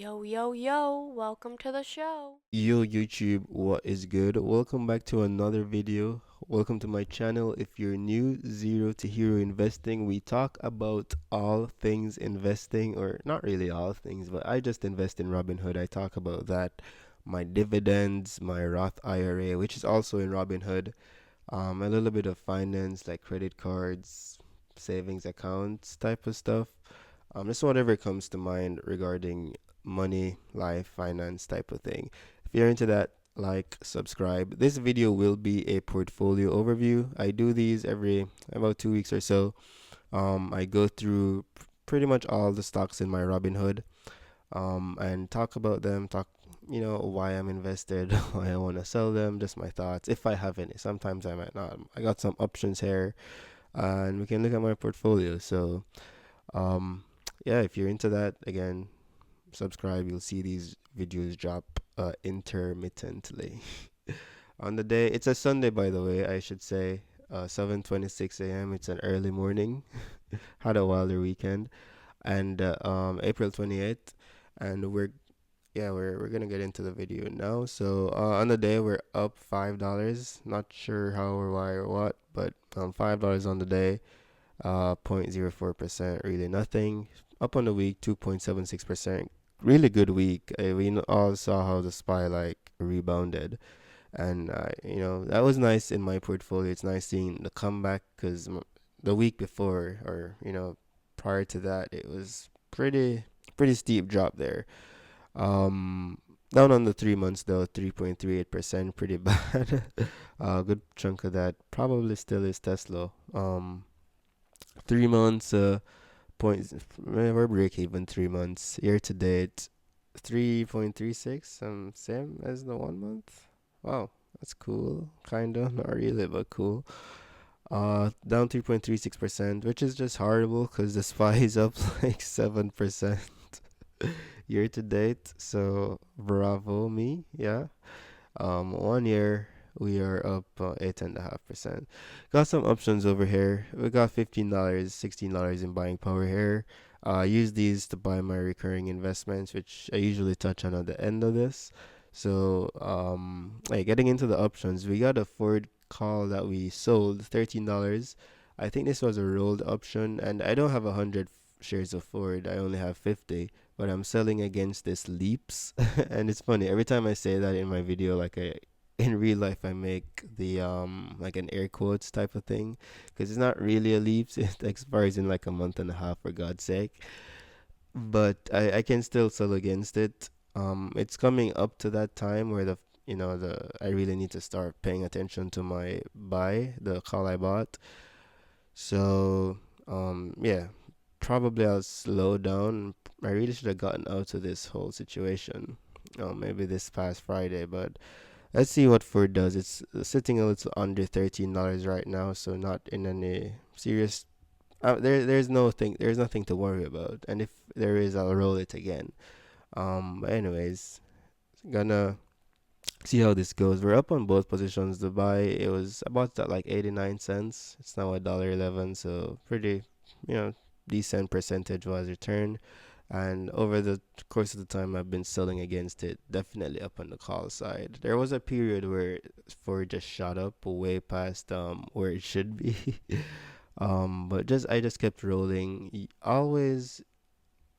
Yo, yo, yo, welcome to the show. Yo YouTube, what is good? Welcome back to another video. Welcome to my channel. If you're new, zero to hero investing, we talk about all things investing, or not really all things, but I just invest in Robinhood. I talk about that, my dividends, my Roth IRA, which is also in Robinhood, a little bit of finance like credit cards, savings accounts type of stuff. Just whatever comes to mind regarding money, life, finance type of thing. If you're into that, like, subscribe. This video will be a portfolio overview. I do these every about 2 weeks or so. I go through pretty much all the stocks in my Robinhood, and talk about them, why I'm invested, why I want to sell them, just my thoughts, if I have any. Sometimes I might not. I got some options here, and we can look at my portfolio. So, um, yeah, if you're into that, again, subscribe. You'll see these videos drop intermittently. On the day, it's a Sunday, by the way, I should say, 7:26 a.m. It's an early morning. Had a wilder weekend, and April 28th, and we're gonna get into the video now. So on the day, we're up $5. Not sure how or why or what, but $5 on the day, 0.04%, really nothing. Up on the week, 2.76%. Really good week. We all saw how the SPY like rebounded, and that was nice in my portfolio. It's nice seeing the comeback because the week before, or prior to that, it was pretty steep drop there. Um, Down on the 3 months though, 3.38%, pretty bad. A good chunk of that probably still is Tesla. 3 months, points, we're break even 3 months. Year to date, 3.36, same as the 1 month. Wow, that's cool. Kinda, not really, but cool. Down 3.36%, which is just horrible because the SPY is up like 7% year to date. So bravo me, yeah. 1 year we are up 8.5%. Got some options over here. We got $15, $16 in buying power here. Use these to buy my recurring investments, which I usually touch on at the end of this. So, like getting into the options, we got a Ford call that we sold $13. I think this was a rolled option, and I don't have 100 shares of Ford. I only have 50, but I'm selling against this leaps. And it's funny every time I say that in my video, like in real life I make the like an air quotes type of thing, because it's not really a leaps. It expires in like a month and a half, for God's sake. But I can still sell against it. It's coming up to that time where the I really need to start paying attention to my buy, the call I bought. So, yeah, probably I'll slow down. I really should have gotten out of this whole situation, maybe this past Friday, but let's see what Ford does. It's sitting a little under $13 right now, so not in any serious. There's nothing to worry about, and if there is, I'll roll it again. But anyways, gonna see how this goes. We're up on both positions. The buy, it was about at like 89 cents. It's now $1.11, so pretty, you know, decent percentage wise return. And over the course of the time I've been selling against it, definitely up on the call side. There was a period where Ford just shot up way past where it should be. But just I just kept rolling, always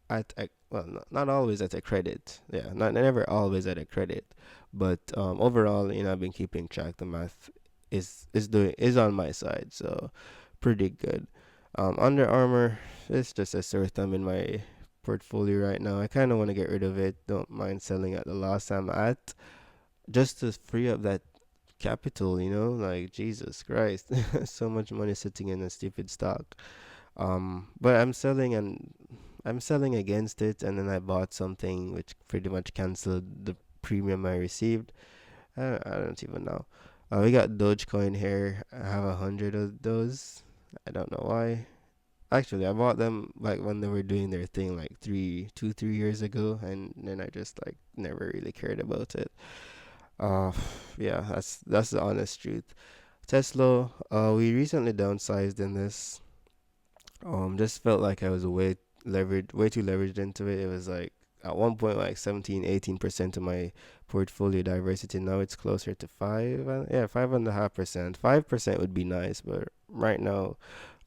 at a, well, not always at a credit. Yeah, not never always at a credit, but overall, I've been keeping track. The math is on my side, so pretty good. Under Armour, it's just a sore thumb in my portfolio right now. I kind of want to get rid of it. Don't mind selling at the loss I'm at, just to free up that capital. Like Jesus Christ, so much money sitting in a stupid stock. But I'm selling against it, and then I bought something which pretty much canceled the premium I received. I don't even know. We got Dogecoin here. I have 100 of those. I don't know why. Actually, I bought them like when they were doing their thing like 3 years ago, and then I just like never really cared about it. Uh, yeah, that's the honest truth. Tesla, we recently downsized in this. Just felt like I was way too leveraged into it. It was like at one point like 17, 18% of my portfolio diversity. Now it's closer to five, yeah, 5.5%. 5% would be nice, but right now,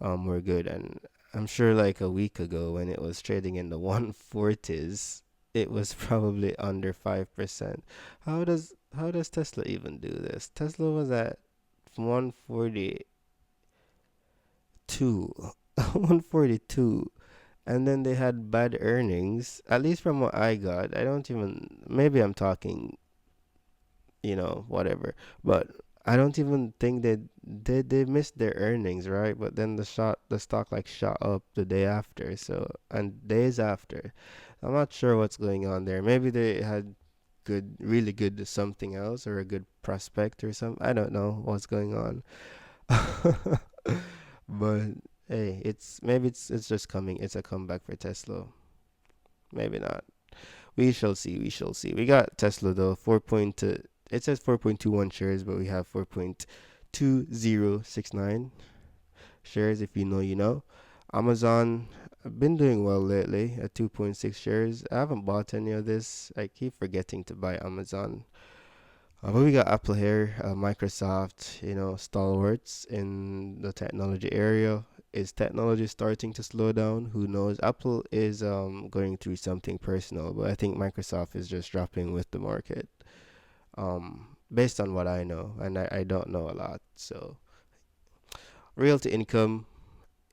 we're good. And I'm sure like a week ago when it was trading in the 140s, it was probably under 5%. How does Tesla even do this? Tesla was at 142, 142, and then they had bad earnings. At least from what I got, I don't even. Maybe I'm talking, whatever. But I don't even think they missed their earnings, right? But then the stock like shot up the day after, so and days after. I'm not sure what's going on there. Maybe they had really good something else or a good prospect or something. I don't know what's going on. But hey, it's just coming. It's a comeback for Tesla. Maybe not. We shall see. We shall see. We got Tesla though. It says 4.21 shares, but we have 4.2069 shares. If you know, you know. Amazon, I've been doing well lately at 2.6 shares. I haven't bought any of this. I keep forgetting to buy Amazon. But we got Apple here, Microsoft, stalwarts in the technology area. Is technology starting to slow down? Who knows? Apple is going through something personal, but I think Microsoft is just dropping with the market. Based on what I know, and I don't know a lot. So real to income,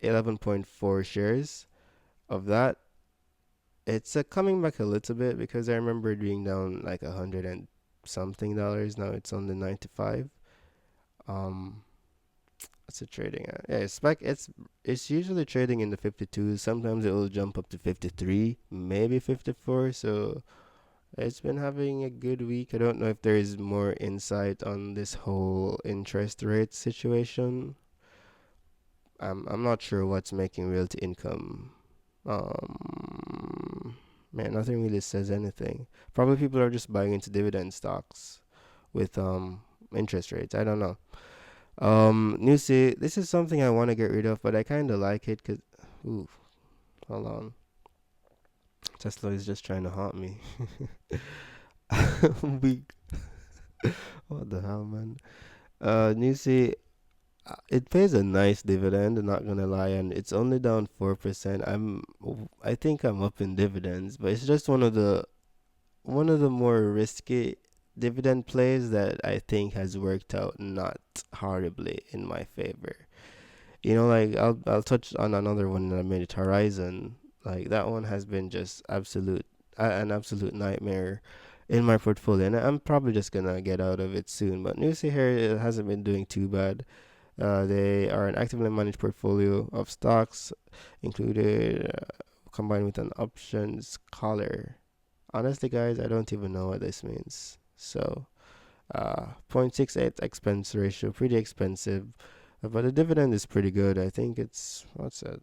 11.4 shares of that. It's coming back a little bit because I remember being down like 100 and something dollars. Now it's on the 95. Um, what's it trading at? Yeah, it's usually trading in the 52. Sometimes it will jump up to 53, maybe 54. So it's been having a good week. I don't know if there is more insight on this whole interest rate situation. I'm not sure what's making realty income. Um, Man, nothing really says anything. Probably people are just buying into dividend stocks with interest rates. I don't know. Newsy, this is something I want to get rid of, but I kind of like it because, ooh, hold on. Tesla is just trying to haunt me. we, what the hell, man? Newsy, it pays a nice dividend. Not gonna lie, and it's only down 4%. I think I'm up in dividends, but it's just one of the more risky dividend plays that I think has worked out not horribly in my favor. Like I'll touch on another one that I made it Horizon. Like that one has been just an absolute nightmare in my portfolio, and I'm probably just gonna get out of it soon. But Newsy here it hasn't been doing too bad. They are an actively managed portfolio of stocks, included combined with an options collar. Honestly, guys, I don't even know what this means. So, 0.68 expense ratio, pretty expensive, but the dividend is pretty good. I think it's what's that?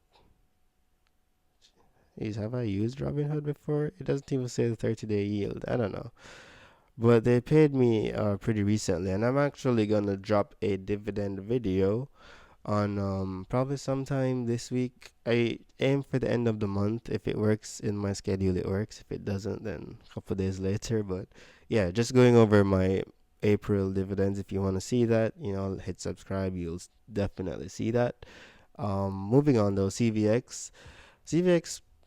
Have I used Robinhood before? It doesn't even say the 30-day yield. I don't know, but they paid me pretty recently, and I'm actually gonna drop a dividend video on probably sometime this week. I aim for the end of the month. If it works in my schedule, it works. If it doesn't, then a couple days later. But yeah, just going over my April dividends. If you want to see that, hit subscribe. You'll definitely see that. Moving on though, CVX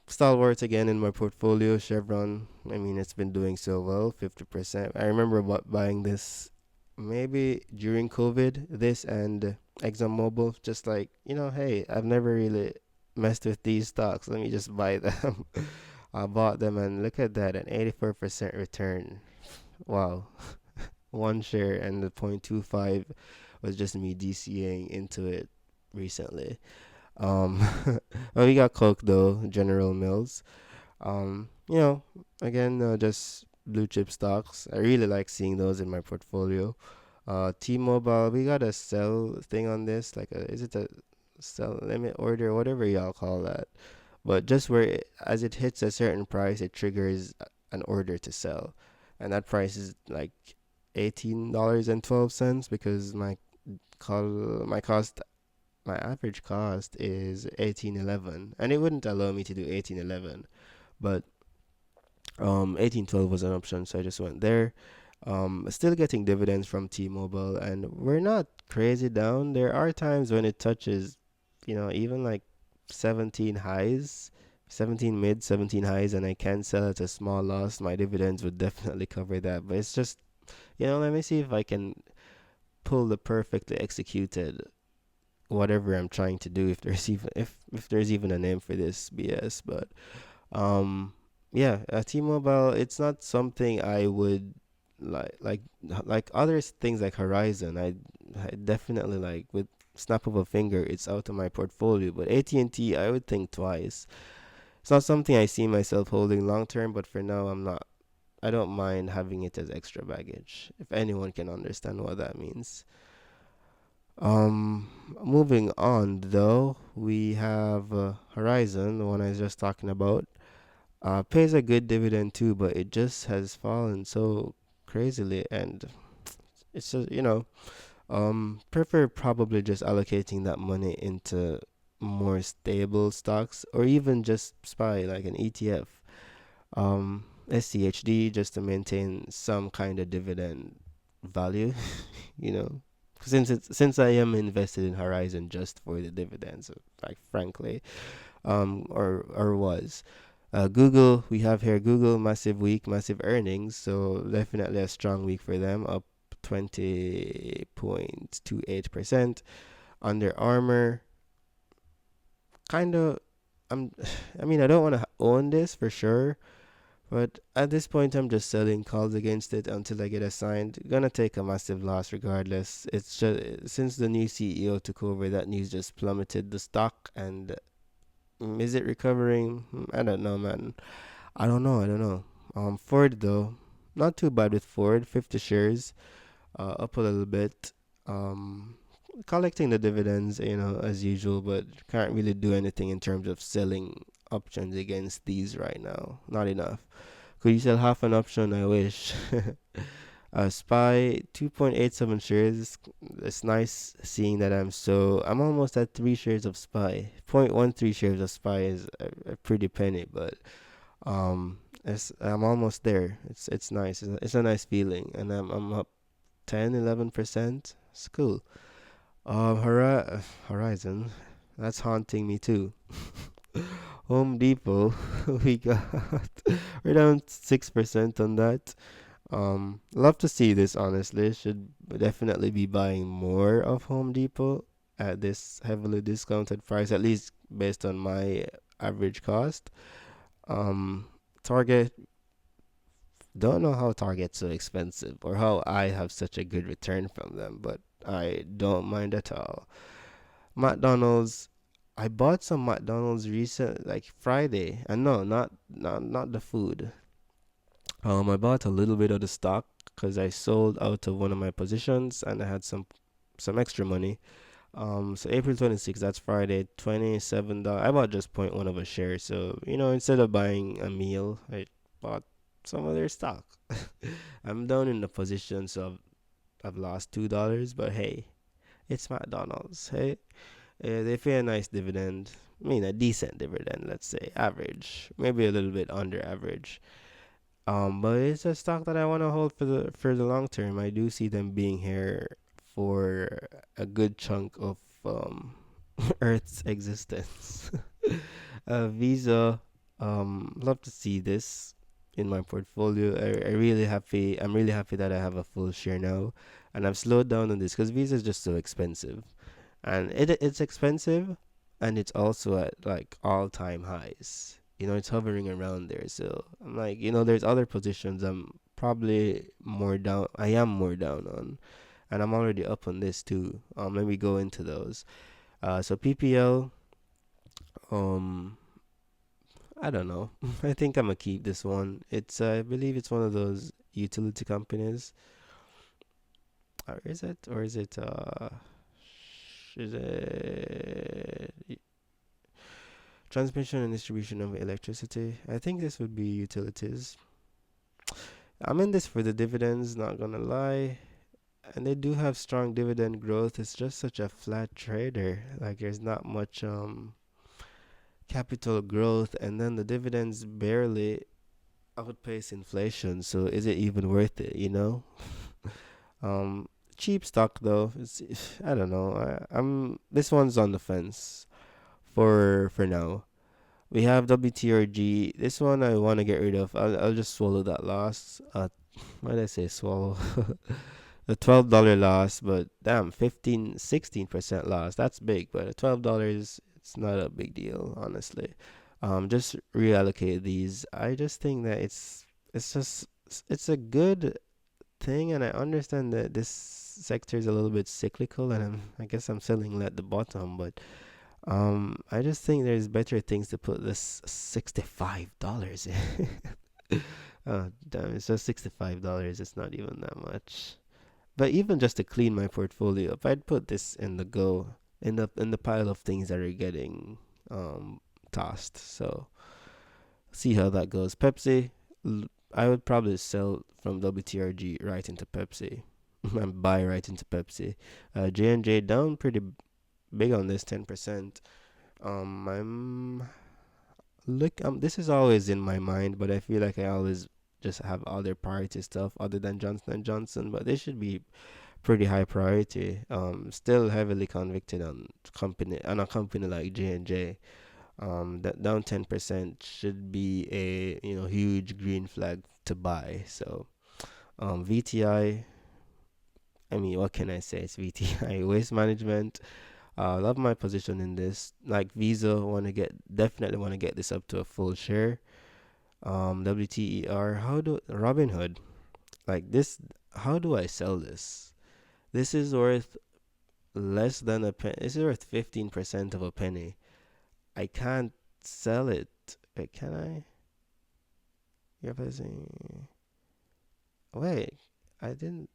stalwarts again in my portfolio. Chevron, I mean, it's been doing so well, 50%. I remember buying this maybe during COVID, this and ExxonMobil, just like, hey, I've never really messed with these stocks. Let me just buy them. I bought them and look at that, an 84% return. Wow. One share and the 0.25 was just me DCAing into it recently. Um, well, we got Coke though, General Mills. Um, you know, again, just blue chip stocks. I really like seeing those in my portfolio. T-Mobile, we got a sell thing on this. Is it a sell limit order, whatever y'all call that? But just as it hits a certain price, it triggers an order to sell, and that price is like $18.12 because call my cost my average cost is 18.11, and it wouldn't allow me to do 18.11, but 1812 was an option, so I just went there. Still getting dividends from T-Mobile, and we're not crazy down. There are times when it touches, even like 17 highs, 17 mid, 17 highs, and I can sell at a small loss. My dividends would definitely cover that, but it's just, let me see if I can pull the perfectly executed whatever I'm trying to do. If there's even a name for this BS, but um, yeah, T-Mobile. It's not something I would like other things like Horizon. I definitely like with snap of a finger, it's out of my portfolio. But AT&T, I would think twice. It's not something I see myself holding long term, but for now, I'm not. I don't mind having it as extra baggage. If anyone can understand what that means. Um, Moving on though, we have Horizon, the one I was just talking about. Pays a good dividend too, but it just has fallen so crazily, and it's just prefer probably just allocating that money into more stable stocks or even just SPY like an ETF, SCHD just to maintain some kind of dividend value, you know. Since I am invested in Horizon just for the dividends, like frankly, or was. Google, we have here Google, massive week, massive earnings. So definitely a strong week for them, up 20.28%. Under Armour, kind of, I'm, I mean, I don't want to own this for sure, but at this point, I'm just selling calls against it until I get assigned. Gonna take a massive loss regardless. It's just since the new CEO took over, that news just plummeted the stock. And is it recovering? I don't know, man. I don't know. I don't know. Ford though, not too bad with Ford. 50 shares, up a little bit. Um, Collecting the dividends, as usual, but can't really do anything in terms of selling options against these right now. Not enough. Could you sell half an option? I wish. SPY 2.87 shares. It's nice seeing that I'm almost at 3 shares of SPY. 0.13 shares of SPY is a pretty penny, but I'm almost there. It's nice. It's a nice feeling, and I'm up 10, 11%. It's cool. Horizon, that's haunting me too. Home Depot, we got we're down 6% on that. Love to see this, honestly. Should definitely be buying more of Home Depot at this heavily discounted price, at least based on my average cost. Um, Target, don't know how Target's so expensive or how I have such a good return from them, but I don't mind at all. McDonald's, I bought some McDonald's recent, like Friday, and no, not the food. I bought a little bit of the stock because I sold out of one of my positions and I had some extra money. So April 26th, that's Friday, $27. I bought just point one of a share. So, instead of buying a meal, I bought some of their stock. I'm down in the position, so I've lost $2, but hey, it's McDonald's. Hey, they pay a nice dividend. I mean, a decent dividend, let's say, average, maybe a little bit under average. But it's a stock that I want to hold for the long term. I do see them being here for a good chunk of Earth's existence. Visa, love to see this in my portfolio. I'm really happy that I have a full share now, and I've slowed down on this because Visa is just so expensive, and it's expensive, and it's also at like all-time highs. It's hovering around there. So I'm like, there's other positions I am more down on, and I'm already up on this too. Let me go into those. So PPL, um, I don't know. I think I'm gonna keep this one. I believe it's one of those utility companies. Or is it? Or is it transmission and distribution of electricity? I think this would be utilities. I'm in this for the dividends, not gonna lie. And they do have strong dividend growth. It's just such a flat trader. Like there's not much capital growth, and then the dividends barely outpace inflation. So is it even worth it? Um, Cheap stock though. I don't know. I'm this one's on the fence for now. We have WTRG. This one I want to get rid of. I'll just swallow that loss. Why did I say swallow? A $12 loss, but damn, 16% loss. That's big, but $12, it's not a big deal, honestly. Just reallocate these. I just think that it's just it's a good thing, and I understand that this sector is a little bit cyclical, and I guess I'm selling at the bottom, but I just think there's better things to put this $65 in. Oh, damn, it's just $65. It's not even that much. But even just to clean my portfolio, if I'd put this in the go in the pile of things that are getting tossed. So see how that goes. Pepsi, I would probably sell from WTRG right into Pepsi and buy right into Pepsi. J&J down pretty big on this 10%. I'm look this is always in my mind, but I feel like I always just have other priority stuff other than Johnson and Johnson, but this should be pretty high priority. Still heavily convicted on a company like J&J. That down 10% should be a huge green flag to buy. So VTI. I mean, what can I say? It's VTI Waste Management. Love my position in this. Like Visa, definitely want to get this up to a full share. WTER. How do Robinhood like this? How do I sell this? This is worth less than a penny. This is worth 15% of a penny. I can't sell it. Wait, can I? You're pressing. Wait, I didn't.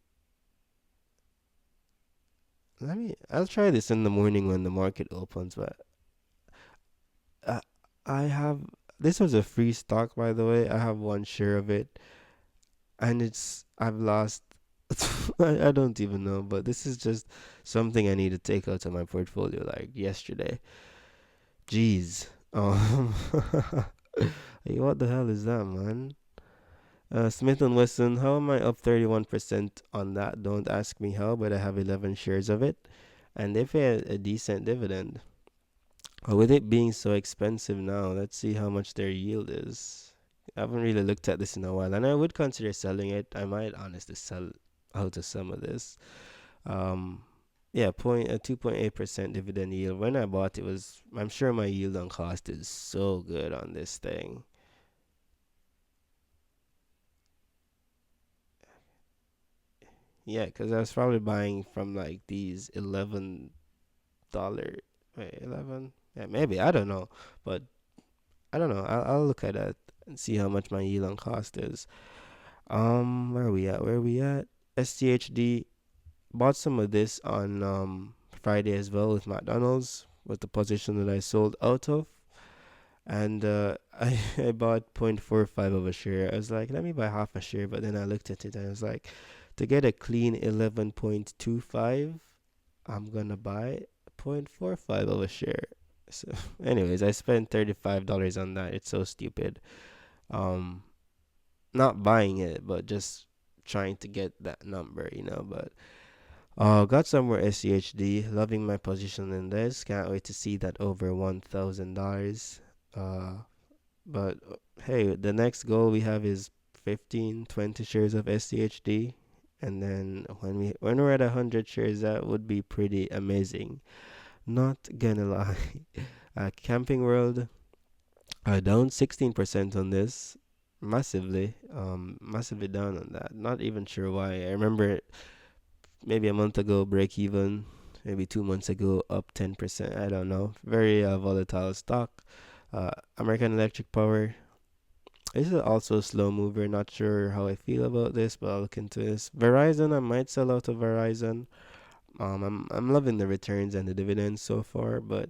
I'll try this in the morning when the market opens. But uh, I have. This was a free stock, by the way. I have one share of it, and I've lost. I don't even know, but this is just something I need to take out of my portfolio like yesterday. Jeez. Hey, what the hell is that, man? Smith and Wesson, how am I up 31% on that? Don't ask me how, but I have 11 shares of it, and they pay a decent dividend. With it being so expensive now, let's see how much their yield is. I haven't really looked at this in a while, and I would consider selling it. I might honestly sell out of some of this. Um, yeah, 2.8% dividend yield. When I bought it was, I'm sure my yield on cost is so good on this thing. Yeah, because I was probably buying from like these $11. Wait, 11? Yeah, maybe. I don't know. But I don't know. I'll look at that and see how much my yield on cost is. Where are we at? Where are we at? STHD bought some of this on Friday as well with McDonald's with the position that I sold out of. And I bought 0.45 of a share. I was like, let me buy half a share, but then I looked at it and I was like, to get a clean 11.25, I'm gonna buy 0.45 of a share. So, anyways, I spent $35 on that. It's so stupid. Um, not buying it, but just trying to get that number. But got somewhere SCHD. Loving my position in this. Can't wait to see that over $1,000. But hey, the next goal we have is 15, 20 shares of SCHD. And then when we're at 100 shares, that would be pretty amazing. Not gonna lie. Camping World down 16% on this, massively down on that. Not even sure why. I remember maybe a month ago break even, maybe 2 months ago up 10%. I don't know. Very volatile stock. American Electric Power. This is also a slow mover. Not sure how I feel about this, but I'll look into this. Verizon, I might sell out of Verizon. I'm loving the returns and the dividends so far, but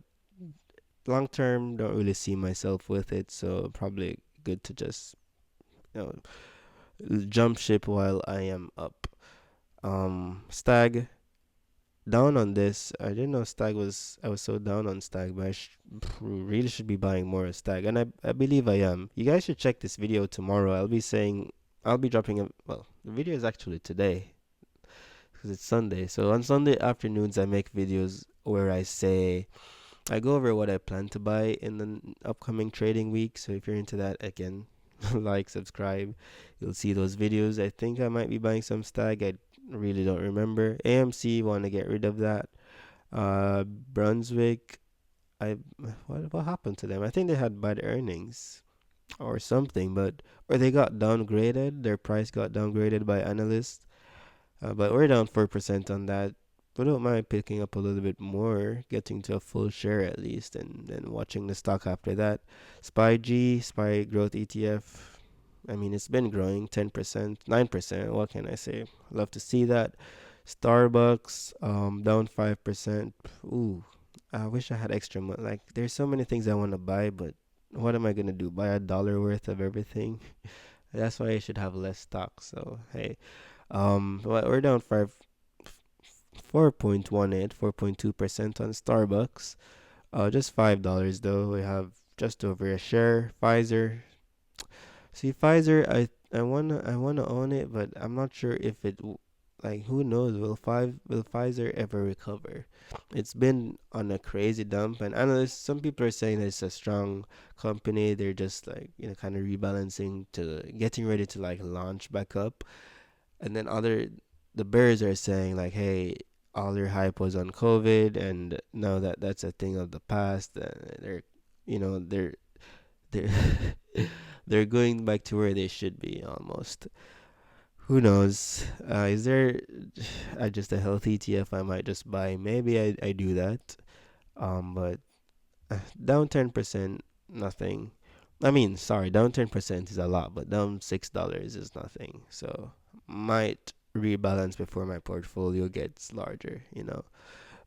long term, don't really see myself with it. So probably good to just you jump ship while I am up. Stag. down on this. I didn't know Stag was. I was so down on Stag, but really should be buying more of Stag, and I believe I am. You guys should check this video tomorrow. I'll be dropping a. Well, the video is actually today because it's Sunday. So on Sunday afternoons, I make videos where I go over what I plan to buy in the upcoming trading week. So if you're into that, again, like, subscribe. You'll see those videos. I think I might be buying some Stag. I really don't remember. AMC, want to get rid of that. Brunswick, I what happened to them? I think they had bad earnings or something, but or they got downgraded. Their price got downgraded by analysts. But we're down 4% on that. I don't mind picking up a little bit more, getting to a full share at least, and then watching the stock after that. SPY Growth ETF. I mean, it's been growing 10%, 9%. What can I say? Love to see that. Starbucks, down 5%. Ooh, I wish I had extra money. Like, there's so many things I want to buy, but what am I gonna do? Buy $1 worth of everything? That's why I should have less stock. So hey, we're down 4.2% on Starbucks. Just $5 though. We have just over a share. Pfizer. See, Pfizer, I wanna own it, but I'm not sure if like, who knows, will Pfizer ever recover? It's been on a crazy dump, and analysts, some people are saying that it's a strong company. They're just like, kind of rebalancing to getting ready to like launch back up. And then the bears are saying like, hey, all their hype was on COVID, and now that that's a thing of the past. They're, you know, they're they're going back to where they should be almost. Who knows? Is there just a health ETF I might just buy? Maybe I do that. But down 10%, nothing. I mean, sorry, down 10% is a lot, but down $6 is nothing. So might rebalance before my portfolio gets larger.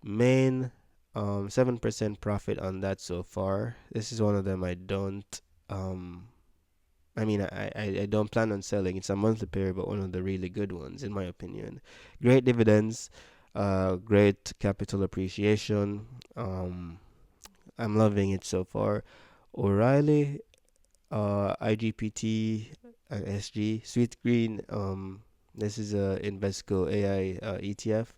Main, 7% profit on that so far. This is one of them I don't I mean, I don't plan on selling. It's a monthly pair, but one of the really good ones, in my opinion. Great dividends, great capital appreciation. I'm loving it so far. O'Reilly, IGPT, SG, Sweet Green. This is a Invesco AI ETF,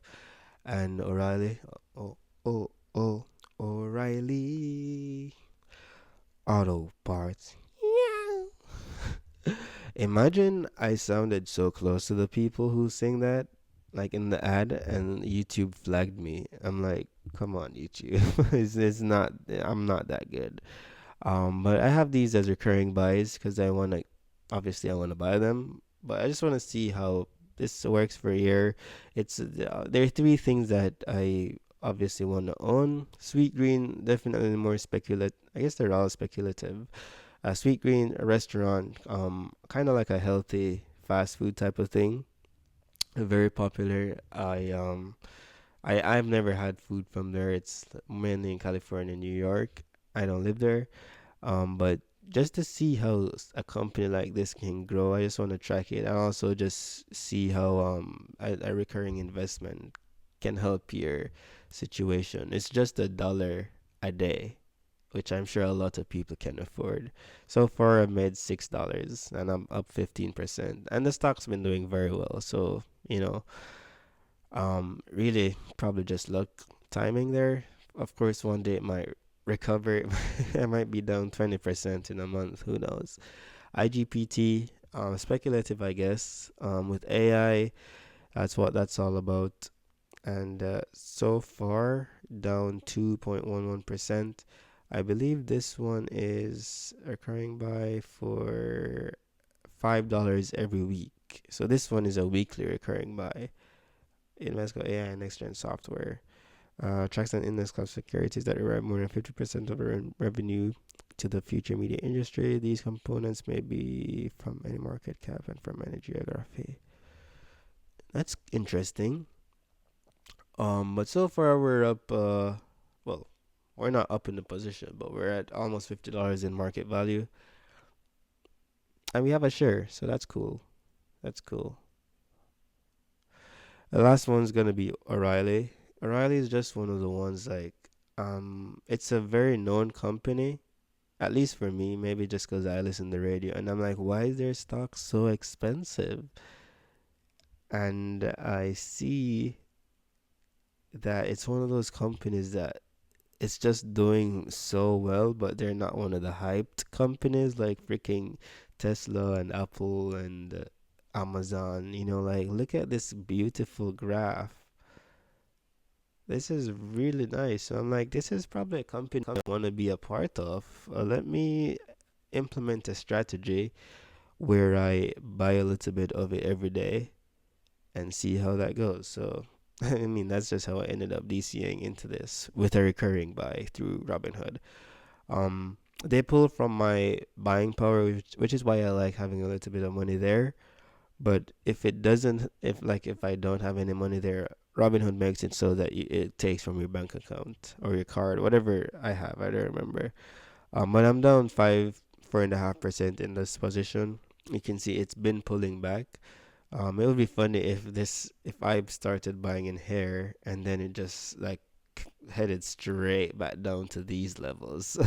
and O'Reilly. Oh, oh, oh, O'Reilly Auto Parts. Imagine I sounded so close to the people who sing that, like in the ad, and YouTube flagged me. I'm like, come on, YouTube. It's not, I'm not that good. But I have these as recurring buys because obviously, I want to buy them, but I just want to see how this works for a year. There are three things that I obviously want to own. Sweet Green, definitely more speculative. I guess they're all speculative. Sweet Green, a restaurant, kind of like a healthy fast food type of thing. Very popular. I've never had food from there. It's mainly in California, New York. I don't live there. But just to see how a company like this can grow, I just want to track it, and also just see how a recurring investment can help your situation. It's just $1 a day, which I'm sure a lot of people can afford. So far, I made $6, and I'm up 15%, and the stock's been doing very well. So really probably just luck timing there. Of course, one day it might recover. I might be down 20% in a month. Who knows? IGPT, speculative, I guess. With AI, that's what that's all about. And so far, down 2.11%. I believe this one is occurring by for $5 every week. So this one is a weekly recurring buy. Invesco AI and next gen software. Tracks and index club securities that derive more than 50% of the revenue to the future media industry. These components may be from any market cap and from any geography. That's interesting. But so far we're up. Well, we're not up in the position, but we're at almost $50 in market value, and we have a share, so that's cool. That's cool. The last one's gonna be O'Reilly. O'Reilly is just one of the ones like it's a very known company, at least for me, maybe just because I listen to the radio and I'm like, why is their stock so expensive? And I see that it's one of those companies that it's just doing so well, but they're not one of the hyped companies like freaking Tesla and Apple and Amazon. Like look at this beautiful graph. This is really nice. So I'm like, this is probably a company I want to be a part of. Let me implement a strategy where I buy a little bit of it every day and see how that goes. So, I mean, that's just how I ended up DCing into this with a recurring buy through Robinhood. They pull from my buying power, which is why I like having a little bit of money there. But if it doesn't, if I don't have any money there, Robinhood makes it so that it takes from your bank account or your card, whatever I have. I don't remember. But I'm down 4.5% in this position. You can see it's been pulling back. It would be funny if I started buying in hair and then it just like headed straight back down to these levels.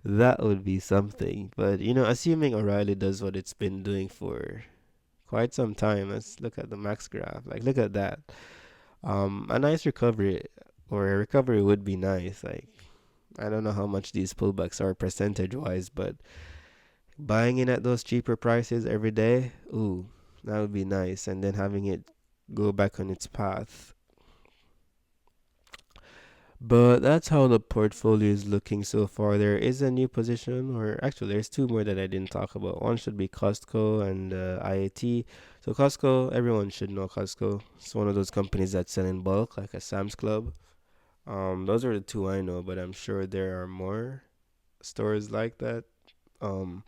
That would be something. But assuming O'Reilly does what it's been doing for quite some time, let's look at the max graph. Like, look at that. A nice recovery or a recovery would be nice. Like, I don't know how much these pullbacks are percentage wise, but buying in at those cheaper prices every day, ooh, that would be nice. And then having it go back on its path. But that's how the portfolio is looking so far. There is a new position, or actually, there's two more that I didn't talk about. One should be Costco and IAT. So, Costco, everyone should know Costco. It's one of those companies that sell in bulk, like a Sam's Club. Those are the two I know, but I'm sure there are more stores like that. Um,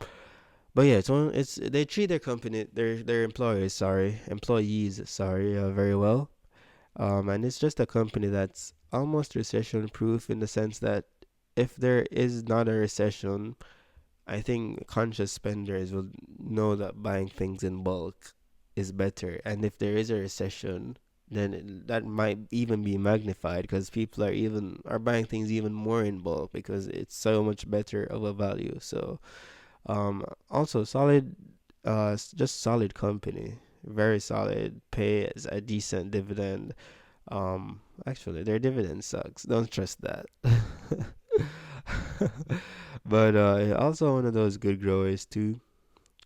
but yeah, it's they treat their company, their employees, sorry, very well. And it's just a company that's almost recession proof in the sense that if there is not a recession, I think conscious spenders will know that buying things in bulk is better. And if there is a recession, then that might even be magnified because people are buying things even more in bulk because it's so much better of a value. So also solid, just solid company, very solid, pay as a decent dividend. Actually, their dividend sucks. Don't trust that. But also one of those good growers too.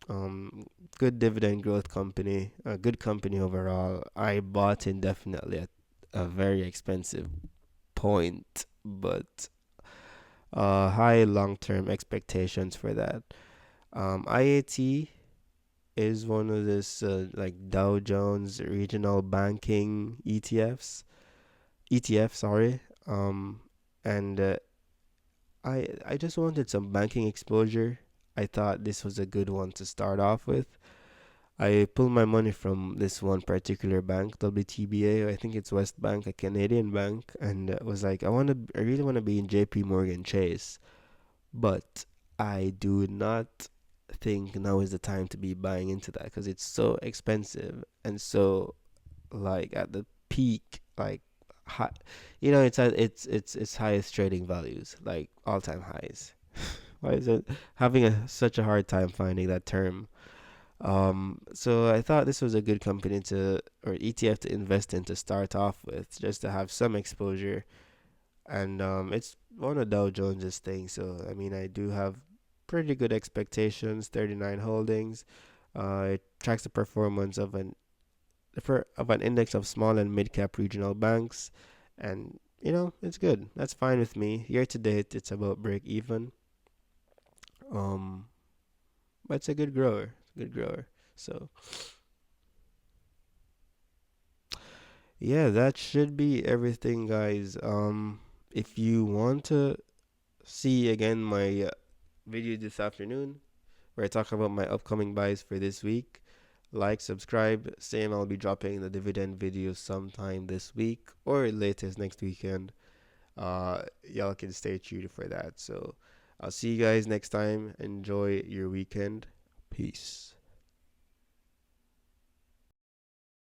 Um, Good dividend growth company, a good company overall. I bought in definitely at a very expensive point, but high long term expectations for that. IAT is one of this like Dow Jones regional banking ETF, sorry. And I just wanted some banking exposure. I thought this was a good one to start off with. I pulled my money from this one particular bank, WTBA. I think it's West Bank, a Canadian bank, and was like, I really want to be in JP Morgan Chase, but I do not think now is the time to be buying into that because it's so expensive and so like at the peak, like high, it's at its highest trading values, like all time highs. Why is it having such a hard time finding that term? So I thought this was a good company or ETF to invest in to start off with, just to have some exposure. And it's one of Dow Jones's things, so I mean I do have pretty good expectations. 39 holdings. It tracks the performance of an index of small and mid cap regional banks, and it's good. That's fine with me. Year to date, it's about break even. Um, but it's a good grower. Good grower. So yeah, that should be everything, guys. If you want to see again my video this afternoon, where I talk about my upcoming buys for this week, like, subscribe. Same, I'll be dropping the dividend video sometime this week or latest next weekend. Y'all can stay tuned for that. So I'll see you guys next time. Enjoy your weekend. Peace.